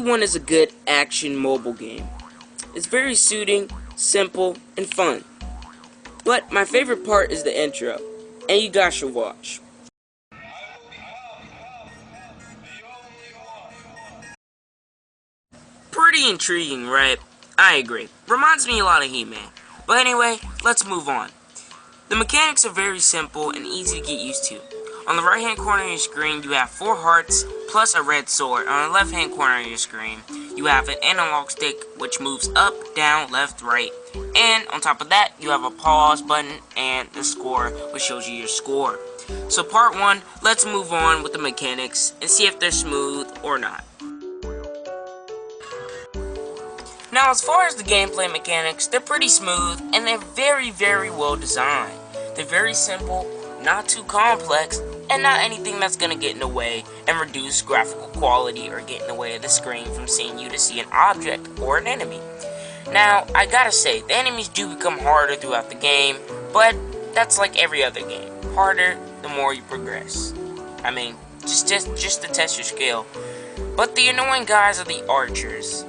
want is a good action mobile game. It's very soothing, simple, and fun. But my favorite part is the intro, and you guys should watch. Pretty intriguing, right? I agree. Reminds me a lot of He-Man. But anyway, let's move on. The mechanics are very simple and easy to get used to. On the right hand corner of your screen, you have 4 hearts plus a red sword. On the left hand corner of your screen, you have an analog stick which moves up, down, left, right. And on top of that, you have a pause button and the score which shows you your score. So part 1, let's move on with the mechanics and see if they're smooth or not. Now, as far as the gameplay mechanics, they're pretty smooth and they're very, very well designed. They're very simple, not too complex, and not anything that's going to get in the way and reduce graphical quality or get in the way of the screen from seeing you to see an object or an enemy. Now, I gotta say, the enemies do become harder throughout the game, but that's like every other game. Harder the more you progress. I mean, just to test your skill. But the annoying guys are the archers,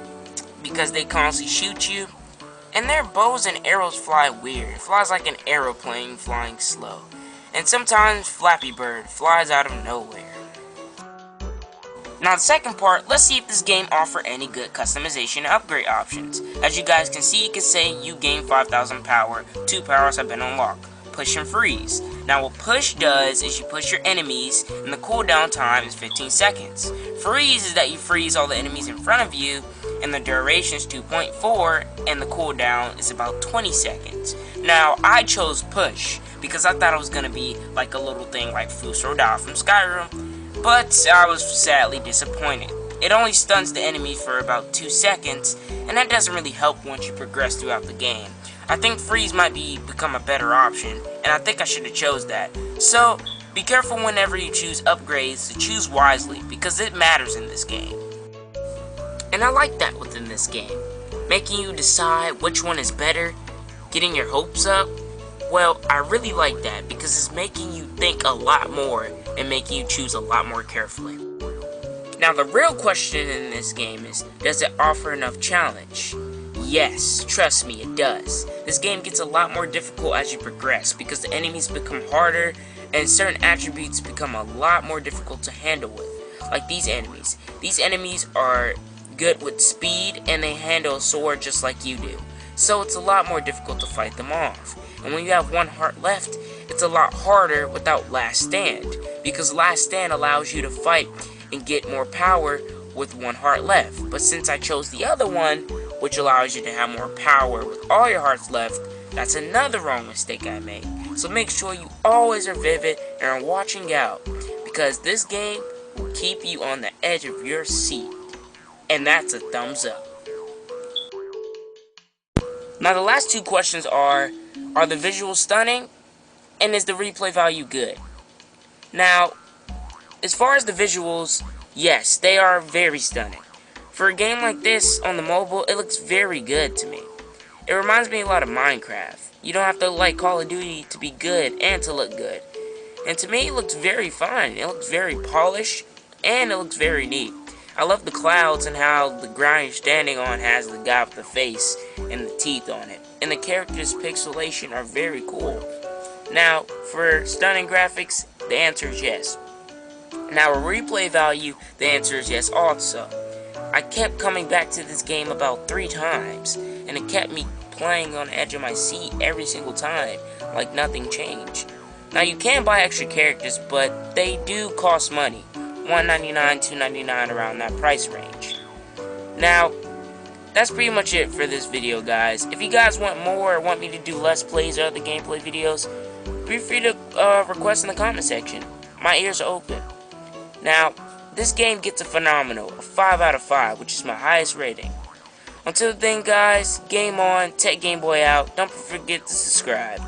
because they constantly shoot you, and their bows and arrows fly weird. It flies like an aeroplane flying slow. And sometimes Flappy Bird flies out of nowhere. Now the second part, let's see if this game offers any good customization and upgrade options. As you guys can see, you can say you gain 5,000 power, 2 powers have been unlocked. Push and freeze. Now what push does is you push your enemies and the cooldown time is 15 seconds. Freeze is that you freeze all the enemies in front of you and the duration is 2.4 and the cooldown is about 20 seconds. Now I chose push because I thought it was going to be like a little thing like Fusrodal from Skyrim, but I was sadly disappointed. It only stuns the enemy for about 2 seconds, and that doesn't really help once you progress throughout the game. I think freeze might become a better option, and I think I should have chose that. So, be careful whenever you choose upgrades to choose wisely, because it matters in this game. And I like that within this game. Making you decide which one is better, getting your hopes up. Well, I really like that because it's making you think a lot more and making you choose a lot more carefully. Now the real question in this game is, does it offer enough challenge? Yes, trust me, it does. This game gets a lot more difficult as you progress because the enemies become harder and certain attributes become a lot more difficult to handle with. Like these enemies. These enemies are good with speed and they handle a sword just like you do. So it's a lot more difficult to fight them off. And when you have 1 heart left, it's a lot harder without Last Stand, because Last Stand allows you to fight and get more power with 1 heart left. But since I chose the other one, which allows you to have more power with all your hearts left, that's another wrong mistake I made. So make sure you always are vivid and are watching out, because this game will keep you on the edge of your seat. And that's a thumbs up. Now the last 2 questions are the visuals stunning, and is the replay value good? Now, as far as the visuals, yes, they are very stunning. For a game like this on the mobile, it looks very good to me. It reminds me a lot of Minecraft. You don't have to like Call of Duty to be good and to look good. And to me, it looks very fine. It looks very polished, and it looks very neat. I love the clouds and how the ground you're standing on has the guy with the face and the teeth on it. And the characters' pixelation are very cool. Now, for stunning graphics, the answer is yes. Now, a replay value, the answer is yes also. I kept coming back to this game about 3 times, and it kept me playing on the edge of my seat every single time, like nothing changed. Now, you can buy extra characters, but they do cost money. $1.99, $2.99, around that price range. Now, that's pretty much it for this video, guys. If you guys want more or want me to do Let's Plays or other gameplay videos, feel free to request in the comment section. My ears are open. Now, this game gets a phenomenal, a 5 out of 5, which is my highest rating. Until then, guys, game on, Techgameboy out. Don't forget to subscribe.